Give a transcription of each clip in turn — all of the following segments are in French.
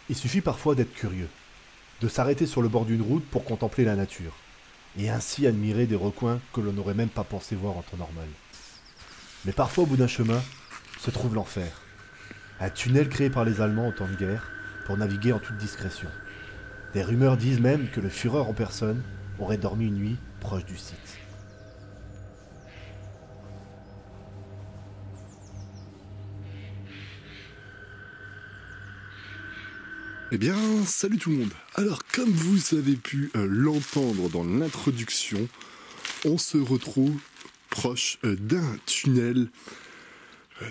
Il suffit parfois d'être curieux, de s'arrêter sur le bord d'une route pour contempler la nature, et ainsi admirer des recoins que l'on n'aurait même pas pensé voir en temps normal. Mais parfois au bout d'un chemin, se trouve l'enfer. Un tunnel créé par les Allemands en temps de guerre pour naviguer en toute discrétion. Des rumeurs disent même que le Führer en personne aurait dormi une nuit proche du site. Eh bien, salut tout le monde. Alors, comme vous avez pu l'entendre dans l'introduction, on se retrouve proche d'un tunnel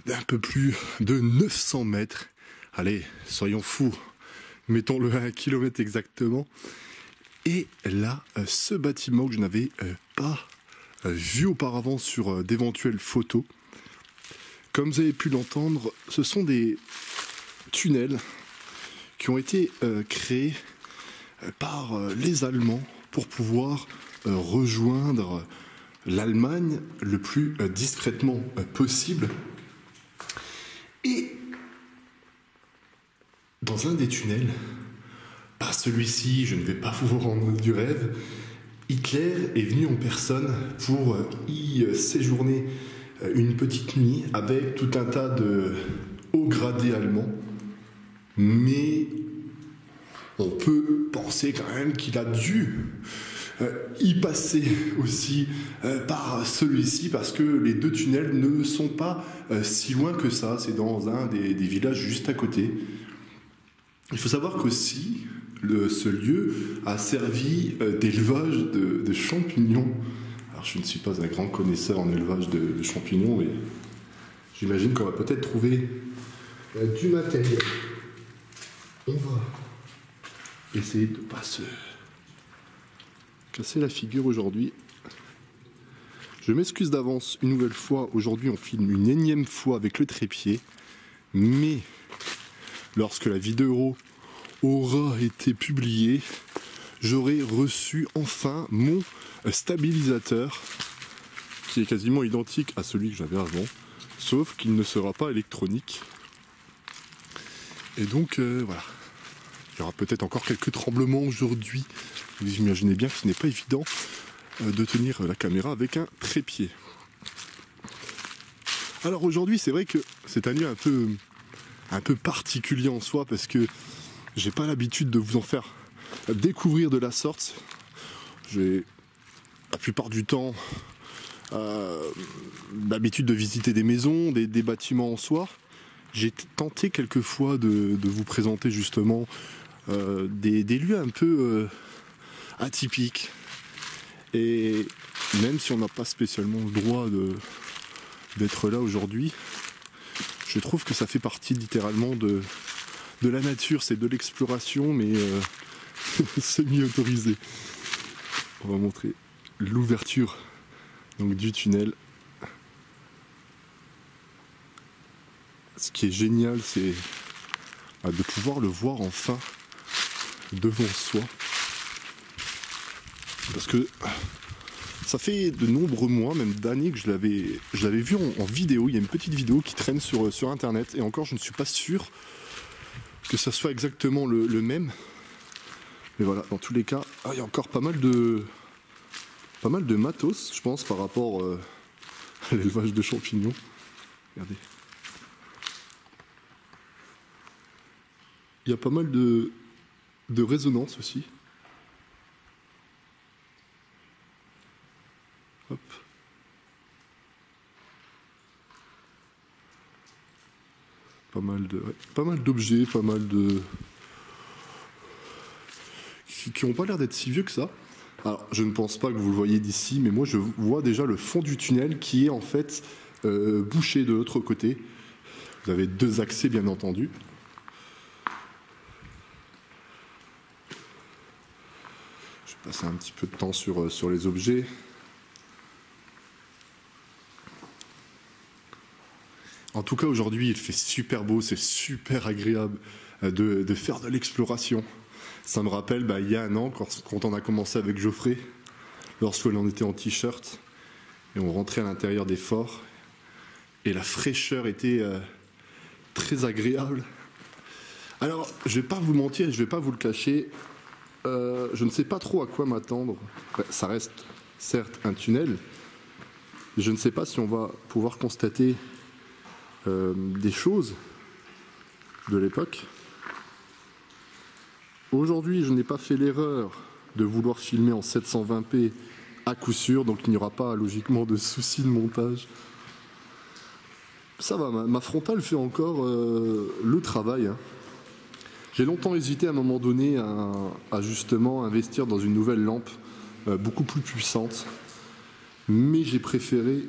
d'un peu plus de 900 mètres. Allez, soyons fous, mettons-le à 1 kilomètre exactement. Et là, ce bâtiment que je n'avais pas vu auparavant sur d'éventuelles photos, comme vous avez pu l'entendre, ce sont des tunnels qui ont été créés par les Allemands pour pouvoir rejoindre l'Allemagne le plus discrètement possible. Et dans un des tunnels, pas celui-ci, je ne vais pas vous rendre du rêve, Hitler est venu en personne pour y séjourner une petite nuit avec tout un tas de hauts gradés allemands. Mais on peut penser quand même qu'il a dû y passer aussi par celui-ci, parce que les deux tunnels ne sont pas si loin que ça. C'est dans un des villages juste à côté. Il faut savoir qu'aussi, ce lieu a servi d'élevage de champignons. Alors je ne suis pas un grand connaisseur en élevage de champignons, mais j'imagine qu'on va peut-être trouver du matériel. On va essayer de ne pas se casser la figure aujourd'hui. Je m'excuse d'avance une nouvelle fois. Aujourd'hui, on filme une énième fois avec le trépied. Mais lorsque la vidéo aura été publiée, j'aurai reçu enfin mon stabilisateur, qui est quasiment identique à celui que j'avais avant, sauf qu'il ne sera pas électronique. Et donc voilà, il y aura peut-être encore quelques tremblements aujourd'hui. Vous imaginez bien que ce n'est pas évident de tenir la caméra avec un trépied. Alors aujourd'hui, c'est vrai que c'est un lieu un peu particulier en soi, parce que j'ai pas l'habitude de vous en faire découvrir de la sorte. J'ai la plupart du temps l'habitude de visiter des maisons, des bâtiments en soi. J'ai tenté quelquefois de vous présenter justement des lieux un peu atypiques. Et même si on n'a pas spécialement le droit d'être là aujourd'hui, je trouve que ça fait partie littéralement de la nature. C'est de l'exploration, mais semi-autorisée. On va montrer l'ouverture donc du tunnel. Ce qui est génial, c'est de pouvoir le voir enfin devant soi. Parce que ça fait de nombreux mois, même d'années, que je l'avais vu en vidéo. Il y a une petite vidéo qui traîne sur internet. Et encore, je ne suis pas sûr que ça soit exactement le même. Mais voilà, dans tous les cas, il y a encore pas mal de matos, je pense, par rapport à l'élevage de champignons. Regardez. Il y a pas mal de résonance aussi. Hop. Pas mal d'objets, pas mal de qui n'ont pas l'air d'être si vieux que ça. Alors, je ne pense pas que vous le voyez d'ici, mais moi je vois déjà le fond du tunnel qui est en fait bouché de l'autre côté. Vous avez deux accès, bien entendu. Je vais passer un petit peu de temps sur les objets. En tout cas, aujourd'hui, il fait super beau, c'est super agréable de faire de l'exploration. Ça me rappelle, il y a un an, quand on a commencé avec Geoffrey, lorsqu'on en était en t-shirt, et on rentrait à l'intérieur des forts, et la fraîcheur était très agréable. Alors, je vais pas vous mentir, je vais pas vous le cacher. Je ne sais pas trop à quoi m'attendre. Ça reste certes un tunnel. Je ne sais pas si on va pouvoir constater des choses de l'époque. Aujourd'hui, je n'ai pas fait l'erreur de vouloir filmer en 720p à coup sûr, donc il n'y aura pas logiquement de soucis de montage. Ça va, ma frontale fait encore le travail. Hein. J'ai longtemps hésité à un moment donné à justement investir dans une nouvelle lampe beaucoup plus puissante, mais j'ai préféré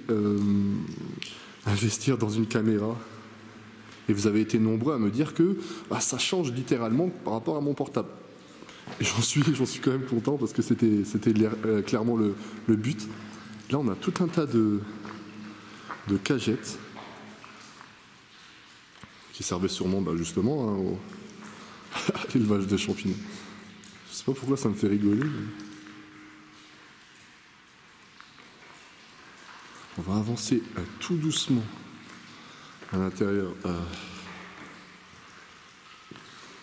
investir dans une caméra. Et vous avez été nombreux à me dire que ça change littéralement par rapport à mon portable. Et j'en suis quand même content parce que c'était clairement le but. Là, on a tout un tas de cagettes qui servaient sûrement justement à l'élevage des champignons. Je sais pas pourquoi ça me fait rigoler. Mais... On va avancer tout doucement à l'intérieur.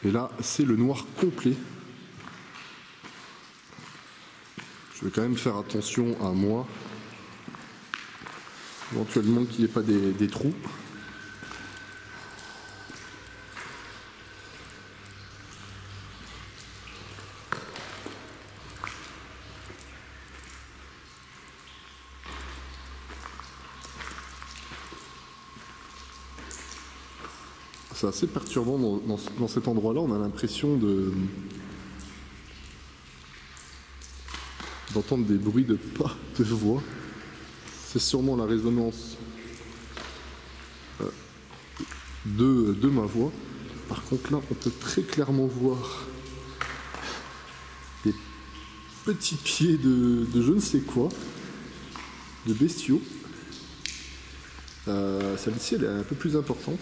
Et là, c'est le noir complet. Je vais quand même faire attention à moi. Éventuellement qu'il n'y ait pas des trous. C'est assez perturbant dans cet endroit-là, on a l'impression d'entendre des bruits de pas, de voix. C'est sûrement la résonance de ma voix. Par contre là, on peut très clairement voir des petits pieds de je ne sais quoi, de bestiaux. Celle-ci, elle est un peu plus importante.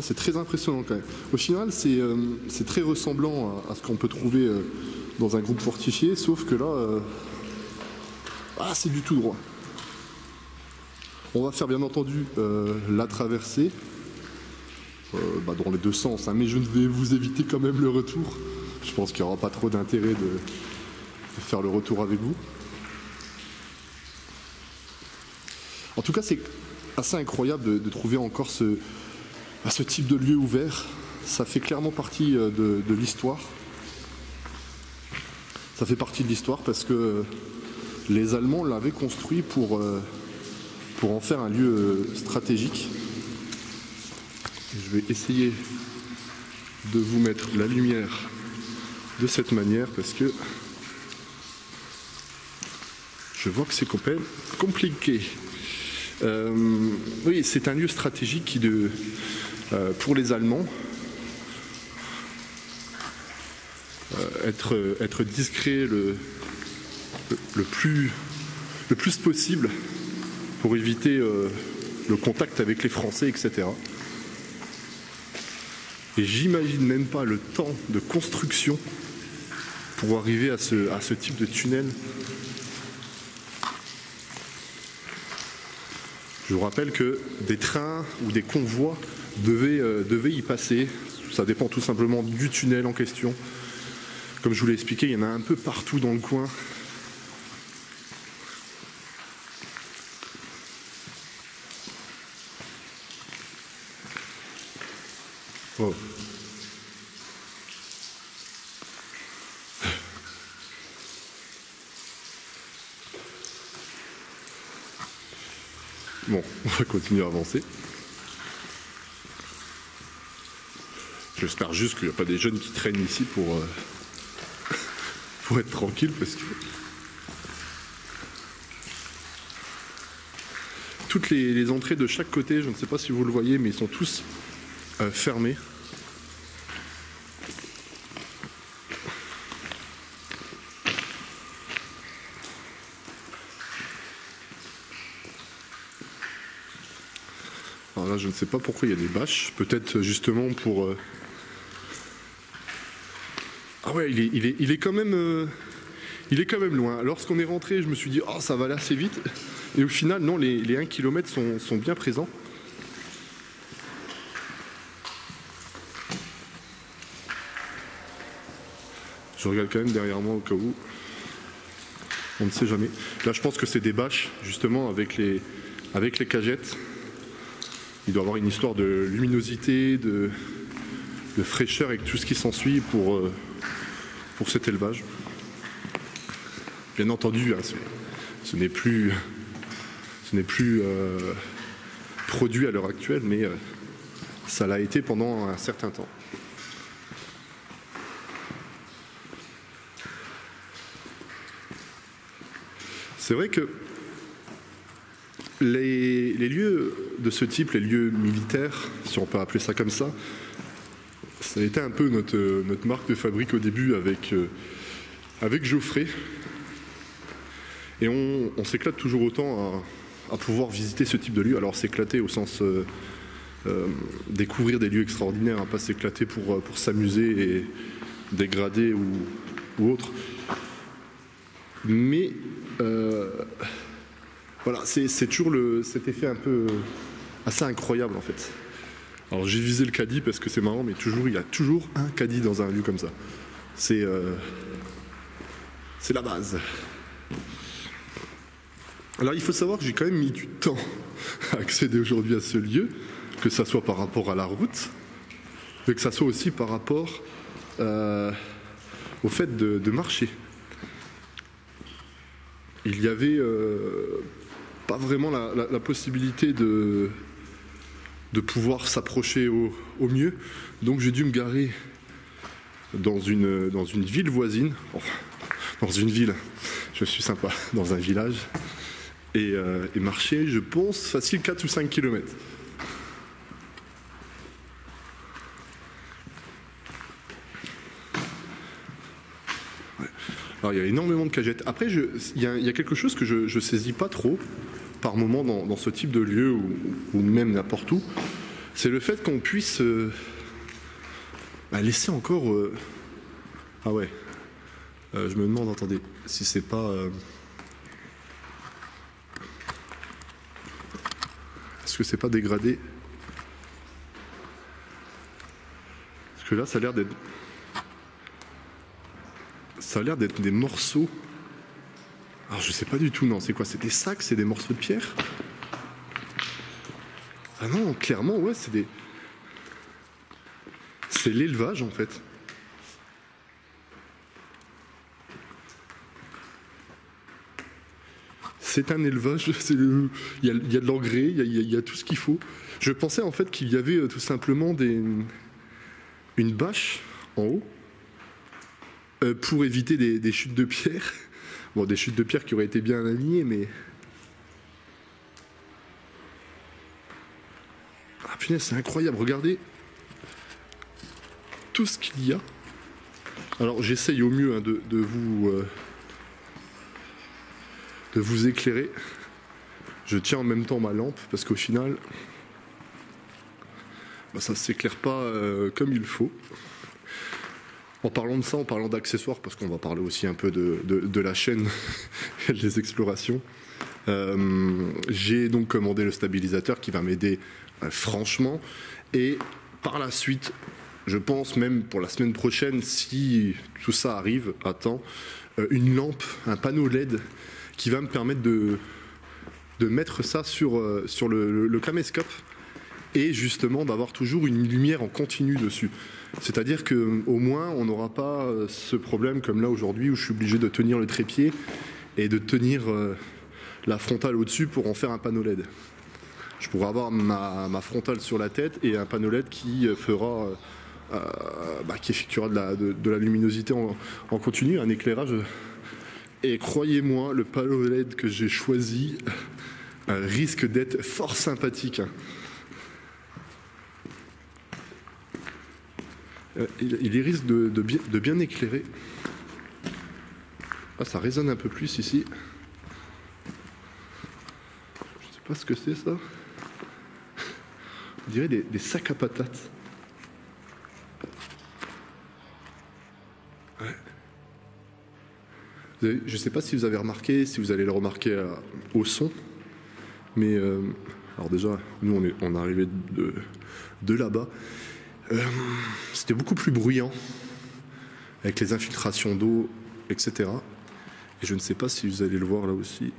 C'est très impressionnant quand même. Au final, c'est très ressemblant à ce qu'on peut trouver dans un groupe fortifié, sauf que là, c'est du tout droit. On va faire bien entendu la traversée, dans les deux sens, hein, mais je vais vous éviter quand même le retour. Je pense qu'il n'y aura pas trop d'intérêt de faire le retour avec vous. En tout cas, c'est assez incroyable de trouver encore ce type de lieu ouvert. Ça fait clairement partie de l'histoire. Ça fait partie de l'histoire parce que les Allemands l'avaient construit pour en faire un lieu stratégique. Je vais essayer de vous mettre la lumière de cette manière parce que je vois que c'est compliqué. Oui, c'est un lieu stratégique pour les Allemands. Être discret le plus possible pour éviter le contact avec les Français, etc. Et j'imagine même pas le temps de construction pour arriver à ce type de tunnel. Je vous rappelle que des trains ou des convois devaient y passer. Ça dépend tout simplement du tunnel en question. Comme je vous l'ai expliqué, il y en a un peu partout dans le coin. Oh. Bon, on va continuer à avancer. J'espère juste qu'il n'y a pas des jeunes qui traînent ici pour être tranquille, parce que toutes les entrées de chaque côté, je ne sais pas si vous le voyez, mais ils sont tous fermés. Alors là, je ne sais pas pourquoi il y a des bâches, peut-être justement pour... Ah ouais, il est quand même il est quand même loin. Lorsqu'on est rentré, je me suis dit, oh, ça va aller assez vite. Et au final, non, les 1 km sont bien présents. Je regarde quand même derrière moi au cas où. On ne sait jamais. Là, je pense que c'est des bâches, justement, avec les cagettes. Il doit y avoir une histoire de luminosité, de fraîcheur et tout ce qui s'ensuit pour cet élevage. Bien entendu, hein, ce n'est plus produit à l'heure actuelle, mais ça l'a été pendant un certain temps. C'est vrai que les lieux de ce type, les lieux militaires, si on peut appeler ça comme ça a été un peu notre marque de fabrique au début avec Geoffrey. Et on s'éclate toujours autant à pouvoir visiter ce type de lieu. Alors s'éclater au sens découvrir des lieux extraordinaires, hein, pas s'éclater pour s'amuser et dégrader ou autre. Mais voilà, c'est toujours cet effet un peu assez incroyable en fait. Alors j'ai visé le caddie parce que c'est marrant, mais il y a toujours un caddie dans un lieu comme ça. C'est la base. Alors il faut savoir que j'ai quand même mis du temps à accéder aujourd'hui à ce lieu, que ça soit par rapport à la route, mais que ça soit aussi par rapport au fait de marcher. Il y avait pas vraiment la possibilité de pouvoir s'approcher au mieux, donc j'ai dû me garer dans une ville voisine, enfin, dans une ville, je suis sympa, dans un village, et marcher, je pense, facile 4 ou 5 km. Alors il y a énormément de cagettes. Après, il y a quelque chose que je saisis pas trop par moment dans ce type de lieu ou même n'importe où, c'est le fait qu'on puisse laisser encore... Ah ouais, je me demande, attendez, si c'est pas... Est-ce que c'est pas dégradé? Parce que là, ça a l'air d'être... Ça a l'air d'être des morceaux. Alors je sais pas du tout, non, c'est quoi? C'est des sacs, c'est des morceaux de pierre? Ah non, clairement, ouais, c'est l'élevage en fait. C'est un élevage, il y a de l'engrais, il y a tout ce qu'il faut. Je pensais en fait qu'il y avait tout simplement une bâche en haut pour éviter des chutes de pierre. Bon, des chutes de pierre qui auraient été bien alignées, mais... Ah punaise, c'est incroyable, regardez tout ce qu'il y a. Alors j'essaye au mieux hein, de vous éclairer. Je tiens en même temps ma lampe, parce qu'au final, ça ne s'éclaire pas comme il faut. En parlant de ça, en parlant d'accessoires, parce qu'on va parler aussi un peu de la chaîne et des explorations, j'ai donc commandé le stabilisateur qui va m'aider franchement. Et par la suite, je pense même pour la semaine prochaine, si tout ça arrive à temps, une lampe, un panneau LED qui va me permettre de mettre ça sur le caméscope et justement d'avoir toujours une lumière en continu dessus. C'est-à-dire qu'au moins on n'aura pas ce problème comme là aujourd'hui où je suis obligé de tenir le trépied et de tenir la frontale au-dessus pour en faire un panneau LED. Je pourrais avoir ma frontale sur la tête et un panneau LED qui fera, qui effectuera de la luminosité en continu, un éclairage. Et croyez-moi, le panneau LED que j'ai choisi risque d'être fort sympathique. Il risque de bien éclairer. Ah, ça résonne un peu plus ici. Je sais pas ce que c'est ça. On dirait des sacs à patates. Ouais. Je ne sais pas si vous avez remarqué, si vous allez le remarquer au son, mais alors déjà, nous on est arrivé de là-bas. C'était beaucoup plus bruyant, avec les infiltrations d'eau, etc. Et je ne sais pas si vous allez le voir là aussi.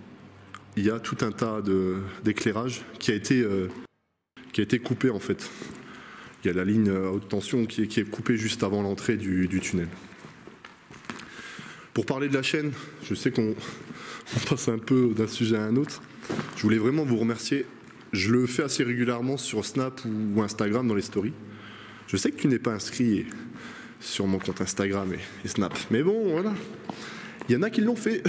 Il y a tout un tas d'éclairage qui a été coupé en fait. Il y a la ligne à haute tension qui est coupée juste avant l'entrée du tunnel. Pour parler de la chaîne, je sais qu'on passe un peu d'un sujet à un autre. Je voulais vraiment vous remercier. Je le fais assez régulièrement sur Snap ou Instagram dans les stories. Je sais que tu n'es pas inscrit sur mon compte Instagram et Snap. Mais bon, voilà. Il y en a qui l'ont fait.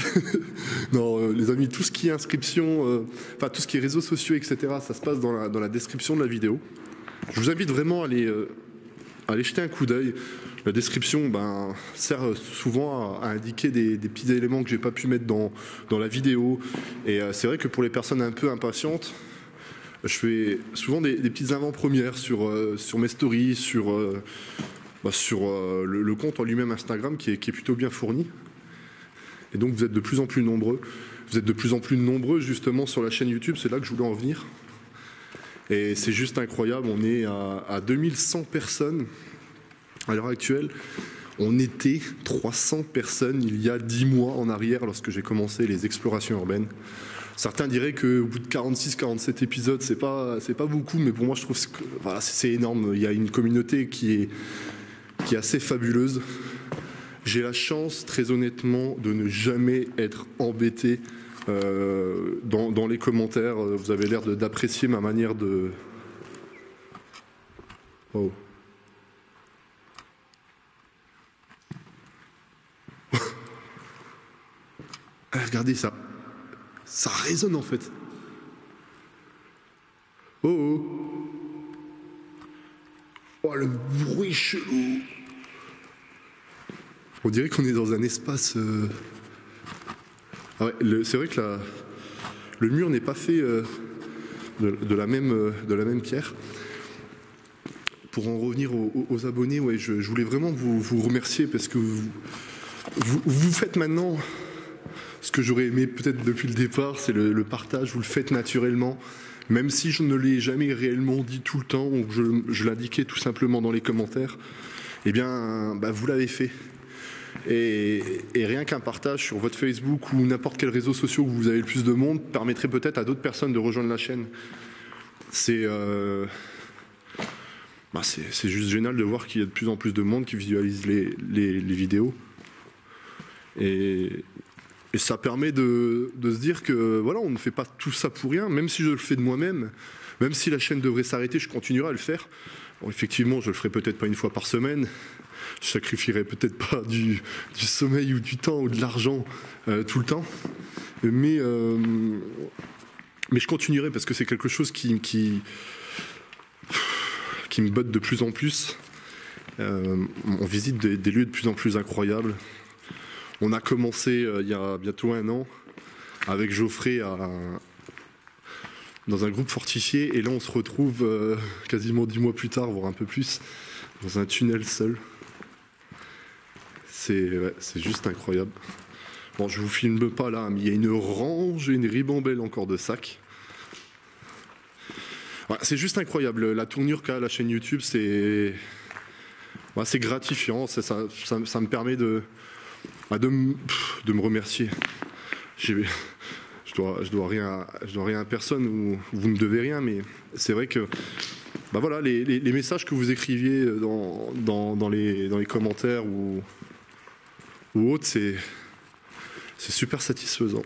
Non, les amis, tout ce qui est inscription, tout ce qui est réseaux sociaux, etc., ça se passe dans la description de la vidéo. Je vous invite vraiment à aller jeter un coup d'œil. La description sert souvent à indiquer des petits éléments que j'ai pas pu mettre dans la vidéo. Et c'est vrai que pour les personnes un peu impatientes, je fais souvent des petites avant-premières sur mes stories, sur le compte en lui-même Instagram qui est plutôt bien fourni. Et donc vous êtes de plus en plus nombreux. Vous êtes de plus en plus nombreux justement sur la chaîne YouTube, c'est là que je voulais en venir. Et c'est juste incroyable, on est à 2100 personnes à l'heure actuelle. On était 300 personnes il y a 10 mois en arrière lorsque j'ai commencé les explorations urbaines. Certains diraient qu'au bout de 46-47 épisodes, c'est pas beaucoup, mais pour moi je trouve que c'est énorme. Il y a une communauté qui est assez fabuleuse. J'ai la chance, très honnêtement, de ne jamais être embêté dans les commentaires. Vous avez l'air d'apprécier ma manière de... Oh. Regardez ça. Ça résonne en fait. Oh oh. Oh le bruit chelou. On dirait qu'on est dans un espace... Ah ouais, c'est vrai que le mur n'est pas fait de la même pierre. Pour en revenir aux abonnés, ouais, je voulais vraiment vous remercier parce que vous faites maintenant ce que j'aurais aimé peut-être depuis le départ, c'est le partage, vous le faites naturellement. Même si je ne l'ai jamais réellement dit tout le temps, ou que je l'indiquais tout simplement dans les commentaires, eh bien, vous l'avez fait. Et rien qu'un partage sur votre Facebook ou n'importe quel réseau social où vous avez le plus de monde permettrait peut-être à d'autres personnes de rejoindre la chaîne. C'est juste génial de voir qu'il y a de plus en plus de monde qui visualise les vidéos. Et ça permet de se dire que voilà, on ne fait pas tout ça pour rien, même si je le fais de moi-même, même si la chaîne devrait s'arrêter, je continuerai à le faire. Bon, effectivement, je le ferai peut-être pas une fois par semaine, je sacrifierai peut-être pas du sommeil ou du temps ou de l'argent tout le temps, mais je continuerai parce que c'est quelque chose qui me botte de plus en plus. On visite des lieux de plus en plus incroyables. On a commencé il y a bientôt 1 an avec Geoffrey dans un groupe fortifié et là on se retrouve quasiment 10 mois plus tard, voire un peu plus, dans un tunnel seul. C'est juste incroyable. Bon, je vous filme pas là, mais il y a une range et une ribambelle encore de sacs. Voilà, c'est juste incroyable. La tournure qu'a la chaîne YouTube, c'est gratifiant. Ça me permet de me remercier. Je dois rien à personne, ou vous ne devez rien, mais c'est vrai que voilà, les messages que vous écriviez dans les commentaires ou autres, c'est super satisfaisant.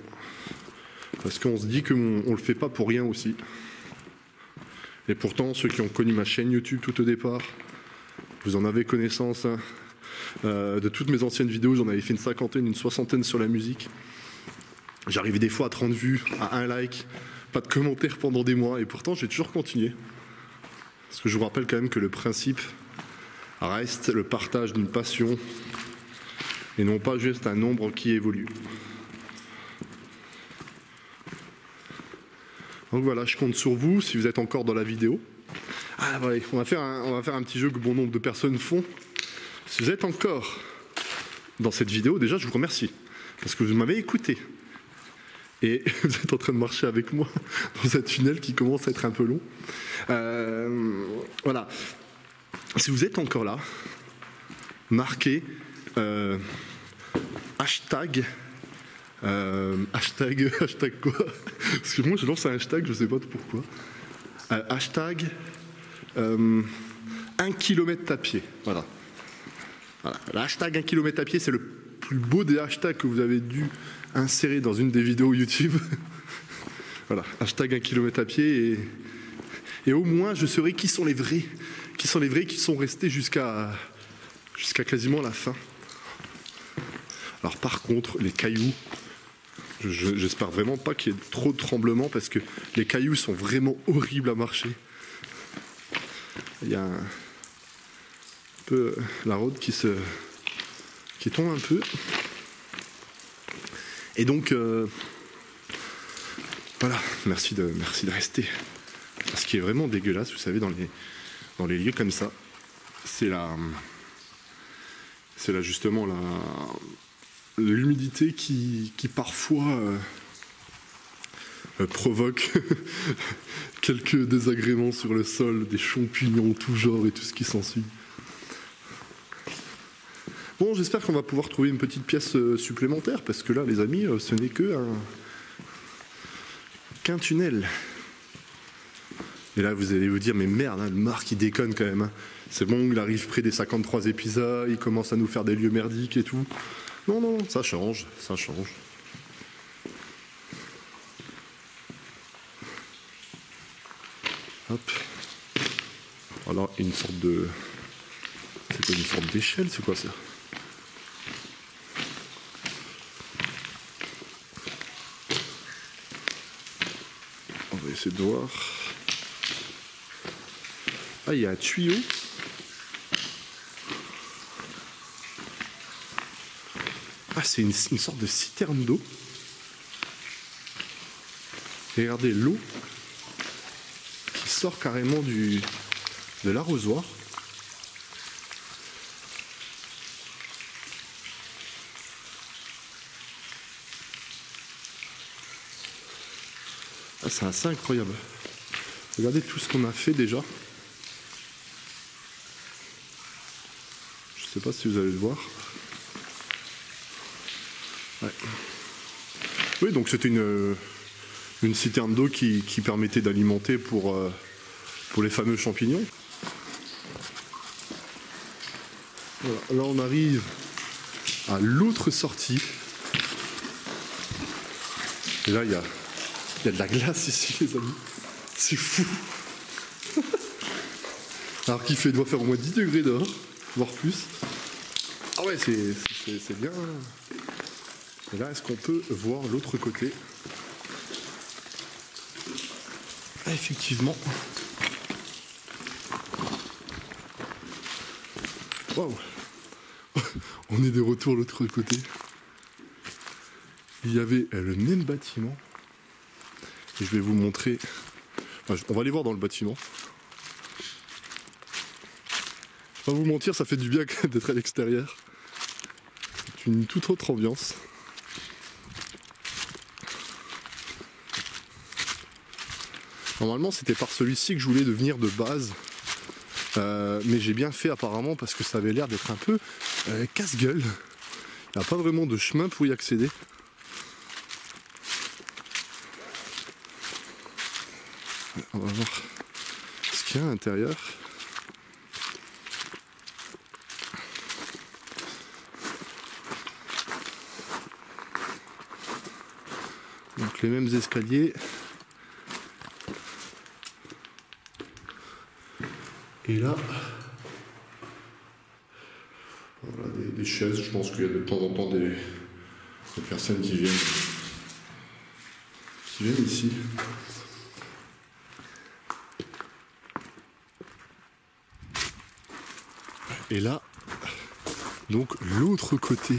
Parce qu'on se dit qu'on le fait pas pour rien aussi. Et pourtant, ceux qui ont connu ma chaîne YouTube tout au départ, vous en avez connaissance, hein. De toutes mes anciennes vidéos, j'en avais fait une 50aine, une 60aine sur la musique. J'arrivais des fois à 30 vues, à 1 like, pas de commentaires pendant des mois, et pourtant j'ai toujours continué. Parce que je vous rappelle quand même que le principe reste le partage d'une passion, et non pas juste un nombre qui évolue. Donc voilà, je compte sur vous, si vous êtes encore dans la vidéo. Ah voilà, on va faire un petit jeu que bon nombre de personnes font. Si vous êtes encore dans cette vidéo, déjà je vous remercie. parce que vous m'avez écouté. Et vous êtes en train de marcher avec moi dans un tunnel qui commence à être un peu long. Voilà. Si vous êtes encore là, marquez hashtag quoi? Parce que moi je lance un hashtag, je sais pas pourquoi. Hashtag 1 km à pied. Voilà. Le hashtag 1 km à pied, c'est le plus beau des hashtags que vous avez dû insérer dans une des vidéos YouTube. Voilà, hashtag 1 km à pied. Et au moins, je saurai qui sont les vrais. Qui sont restés jusqu'à quasiment la fin. Alors par contre, les cailloux, j'espère vraiment pas qu'il y ait trop de tremblements parce que les cailloux sont vraiment horribles à marcher. Il y a un peu la route qui tombe un peu. Et donc, voilà, merci de rester. Ce qui est vraiment dégueulasse, vous savez, dans les lieux comme ça, c'est là justement l'humidité qui parfois provoque quelques désagréments sur le sol, des champignons tout genre et tout ce qui s'ensuit. Bon, j'espère qu'on va pouvoir trouver une petite pièce supplémentaire, parce que là, les amis, ce n'est qu'un tunnel. Et là, vous allez vous dire, mais merde, hein, le Marc, il déconne quand même. Hein. C'est bon, il arrive près des 53 épisodes, il commence à nous faire des lieux merdiques et tout. Non, non, ça change, ça change. Hop. Alors, une sorte de... C'est quoi, une sorte d'échelle, c'est quoi ça? On va essayer de voir. Ah, il y a un tuyau. Ah, c'est une sorte de citerne d'eau. Regardez l'eau qui sort carrément de l'arrosoir. Ah, c'est assez incroyable. Regardez tout ce qu'on a fait déjà. Je sais pas si vous allez le voir. Ouais. Oui, donc c'était une citerne d'eau qui permettait d'alimenter pour les fameux champignons. Voilà, là on arrive à l'autre sortie. Et là il y a de la glace ici, les amis. C'est fou. Alors qu'il doit faire au moins 10 degrés dehors, voire plus. Ah ouais, c'est bien. Et là, est-ce qu'on peut voir l'autre côté? Ah, effectivement. Waouh. On est de retour de l'autre côté. Il y avait le même bâtiment. Et je vais vous montrer. Enfin, on va aller voir dans le bâtiment. Je vais pas vous mentir, ça fait du bien d'être à l'extérieur. C'est une toute autre ambiance. Normalement, c'était par celui-ci que je voulais venir de base. Mais j'ai bien fait apparemment parce que ça avait l'air d'être un peu casse-gueule. Il n'y a pas vraiment de chemin pour y accéder. On va voir ce qu'il y a à l'intérieur. Donc les mêmes escaliers. Et là, voilà des chaises. Je pense qu'il y a de temps en temps des personnes qui viennent ici. Et là, donc l'autre côté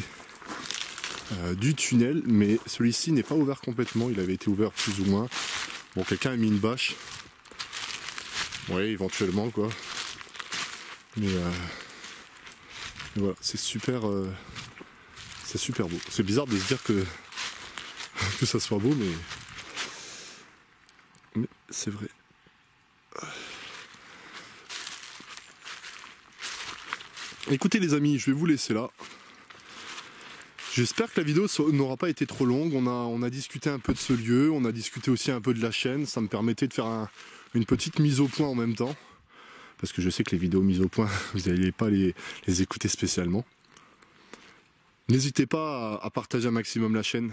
du tunnel, mais celui-ci n'est pas ouvert complètement, il avait été ouvert plus ou moins. Bon, quelqu'un a mis une bâche. Oui, éventuellement quoi. Mais voilà, c'est super c'est super beau. C'est bizarre de se dire que ça soit beau, mais c'est vrai. Écoutez les amis, je vais vous laisser là. J'espère que la vidéo n'aura pas été trop longue. On a discuté un peu de ce lieu, on a discuté aussi un peu de la chaîne. Ça me permettait de faire une petite mise au point en même temps. Parce que je sais que les vidéos mises au point, vous n'allez pas les écouter spécialement. N'hésitez pas à partager un maximum la chaîne.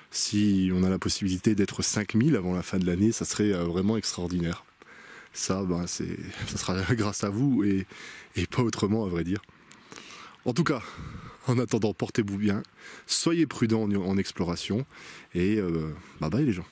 Si on a la possibilité d'être 5000 avant la fin de l'année, ça serait vraiment extraordinaire. Ça sera grâce à vous et pas autrement à vrai dire. En tout cas, en attendant, portez-vous bien, soyez prudents en exploration et bye bye les gens.